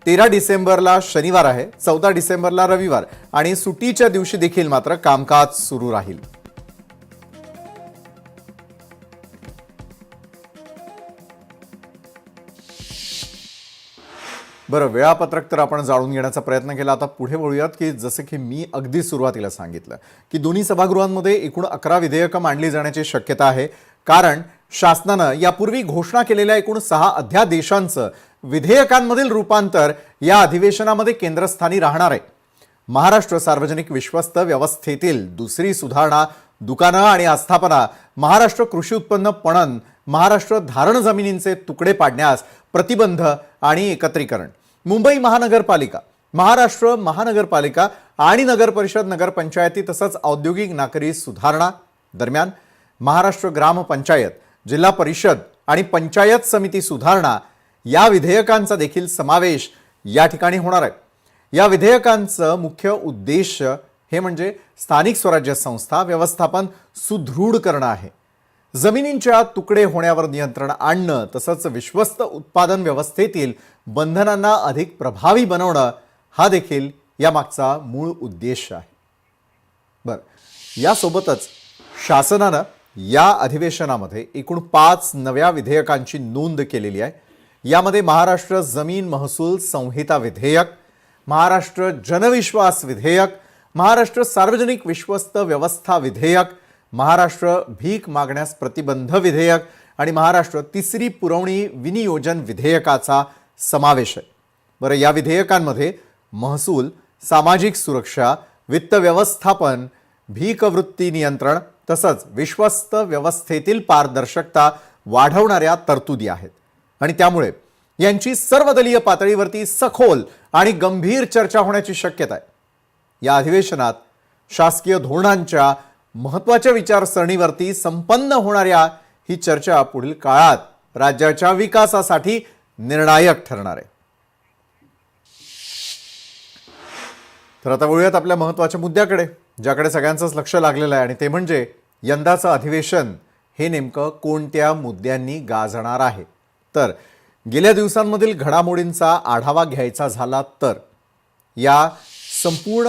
13 डिसेंबरला शनिवार आहे, 14 डिसेंबरला रविवार आणि सुट्टीच्या दिवशी देखील मात्र कामकाज सुरू राहील. बरं, वेळापत्रक तर आपण जाणून घेण्याचा प्रयत्न केला. आता पुढे वळूयात की जसे की मी अगदी सुरुवातीला सांगितलं की दोन्ही सभागृहांमध्ये एकूण 11 विधेयकं मांडली जाण्याची शक्यता आहे. कारण शासनानं यापूर्वी घोषणा केलेल्या एकूण 6 अध्यादेशांचं विधेयकांमधील रूपांतर या अधिवेशनामध्ये केंद्रस्थानी राहणार आहे. महाराष्ट्र सार्वजनिक विश्वस्त व्यवस्थेतील दुसरी सुधारणा, दुकानं आणि आस्थापना, महाराष्ट्र कृषी उत्पन्न पणन, महाराष्ट्र धारण जमिनींचे तुकडे पाडण्यास प्रतिबंध आणि एकत्रीकरण, मुंबई महानगरपालिका, महाराष्ट्र महानगरपालिका आणि नगर परिषद, नगरपंचायती तसंच औद्योगिक नागरी सुधारणा दरम्यान महाराष्ट्र ग्रामपंचायत, जिल्हा परिषद आणि पंचायत समिती सुधारणा या विधेयकांचा देखील समावेश या ठिकाणी होणार आहे. या विधेयकांचं मुख्य उद्देश हे म्हणजे स्थानिक स्वराज्य संस्था व्यवस्थापन सुदृढ करणं आहे. जमिनींच्या तुकडे होण्यावर नियंत्रण आणणं तसंच विश्वस्त उत्पादन व्यवस्थेतील बंधनांना अधिक प्रभावी बनवणं हा देखील यामागचा मूळ उद्देश आहे. बरं, यासोबतच शासनानं या अधिवेशनामध्ये एकूण 5 नव्या विधेयकांची नोंद केलेली आहे. यामध्ये महाराष्ट्र जमीन महसूल संहिता विधेयक, महाराष्ट्र जनविश्वास विधेयक, महाराष्ट्र सार्वजनिक विश्वस्त व्यवस्था विधेयक, महाराष्ट्र भीक मागण्यास प्रतिबंध विधेयक आणि महाराष्ट्र तिसरी पुरवणी विनियोजन विधेयकाचा समावेश आहे. बरं, या विधेयकांमध्ये महसूल, सामाजिक सुरक्षा, वित्त व्यवस्थापन, भीक वृत्ती नियंत्रण तसंच विश्वस्त व्यवस्थेतील पारदर्शकता वाढवणाऱ्या तरतुदी आहेत आणि त्यामुळे यांची सर्वदलीय पातळीवरती सखोल आणि गंभीर चर्चा होण्याची शक्यता आहे. या अधिवेशनात शासकीय धोरणांच्या महत्त्वाच्या विचारसरणीवरती संपन्न होणाऱ्या ही चर्चा पुढील काळात राज्याच्या विकासासाठी निर्णायक ठरणार आहे. तर आता वळूयात आपल्या महत्त्वाच्या मुद्द्याकडे, ज्याकडे सगळ्यांचंच लक्ष लागलेलं आहे आणि ते म्हणजे यंदाचं अधिवेशन हे नेमकं कोणत्या मुद्द्यांनी गाजणार आहे. तर गेल्या दिवसांमधील घडामोडींचा आढावा घ्यायचा झाला तर या संपूर्ण